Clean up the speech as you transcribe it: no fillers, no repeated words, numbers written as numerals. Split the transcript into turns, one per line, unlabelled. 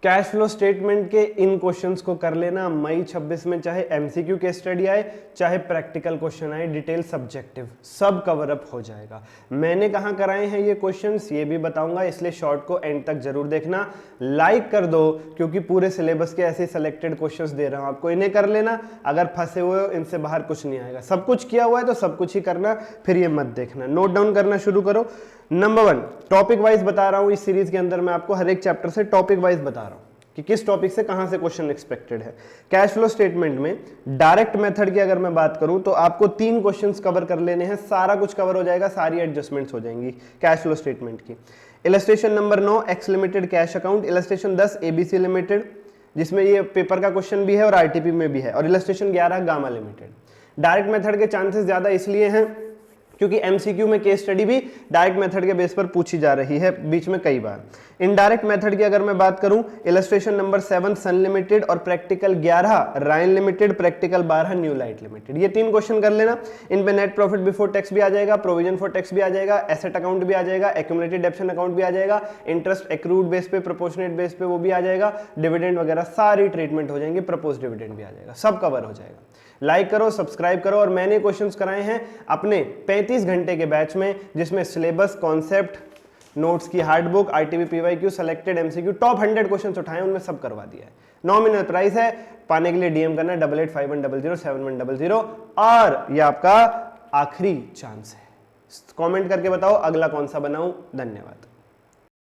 Cash flow statement के इन questions को कर लेना मई 26 में, चाहे एमसीक्यू केस स्टडी आए चाहे प्रैक्टिकल क्वेश्चन आए, डिटेल सब्जेक्टिव सब कवर अप हो जाएगा। मैंने कहाँ कराए हैं ये क्वेश्चंस ये भी बताऊंगा, इसलिए शॉर्ट को एंड तक जरूर देखना। लाइक कर दो क्योंकि पूरे सिलेबस के ऐसे सेलेक्टेड क्वेश्चंस दे रहा हूं आपको, इन्हें कर लेना। अगर फंसे हुए हो इनसे बाहर कुछ नहीं आएगा, सब कुछ किया हुआ है तो सब कुछ ही करना, फिर ये मत देखना। नोट डाउन करना शुरू करो। नंबर 1 टॉपिक वाइज बता रहा हूं, इस सीरीज के अंदर मैं आपको हर एक चैप्टर से टॉपिक वाइज बता रहा हूं कि किस टॉपिक से कहां से क्वेश्चन एक्सपेक्टेड है। कैश फ्लो स्टेटमेंट में डायरेक्ट मेथड की अगर मैं बात करूं तो आपको 3 क्वेश्चंस कवर कर लेने हैं, सारा कुछ कवर हो जाएगा, सारी एडजस्टमेंट्स हो जाएंगी कैश फ्लो स्टेटमेंट की। Illustration number 9 x limited cash account, illustration 10 ABC limited जिसमें ये पेपर का क्वेश्चन भी है और आरटीपी में भी है, और illustration 11 gamma limited. Direct method के चांसेस ज्यादा इसलिए हैं क्योंकि एमसीक्यू में केस स्टडी भी डायरेक्ट मेथड के बेस पर पूछी जा रही है बीच में कई बार। इनडायरेक्ट मेथड की अगर मैं बात करूं, इलस्ट्रेशन नंबर 7 सन लिमिटेड और practical 11 Ryan limited, practical 12 new light limited. ये 3 क्वेश्चन कर लेना। इन पे नेट प्रॉफिट बिफोर टैक्स भी आ जाएगा, प्रोविजन फॉर टैक्स भी आ जाएगा, एसेट अकाउंट भी आ जाएगा, एक्यूमुलेटेड डेप्शन अकाउंट भी आ जाएगा, इंटरेस्ट एक्रूड बेस पे, प्रोपोर्शनेट बेस पे वो भी आ जाएगा, डिविडेंड वगैरह सारी ट्रीटमेंट हो जाएंगी, प्रपोज डिविडेंड भी आ जाएगा, सब कवर हो जाएगा। लाइक करो, सब्सक्राइब करो। और मैंने क्वेश्चंस कराए हैं अपने 35 घंटे के बैच में, जिसमें सिलेबस, कॉन्सेप्ट, नोट्स की hard book, ITB PYQ, selected MCQ, top 100 questions उठाए, उनमें सब करवा दिया है। नॉमिनल प्राइस है, पाने के लिए डीएम करना 8851007100, और ये आपका आखिरी चांस है। कमेंट करके बताओ अगला कौन सा बनाऊं। धन्यवाद।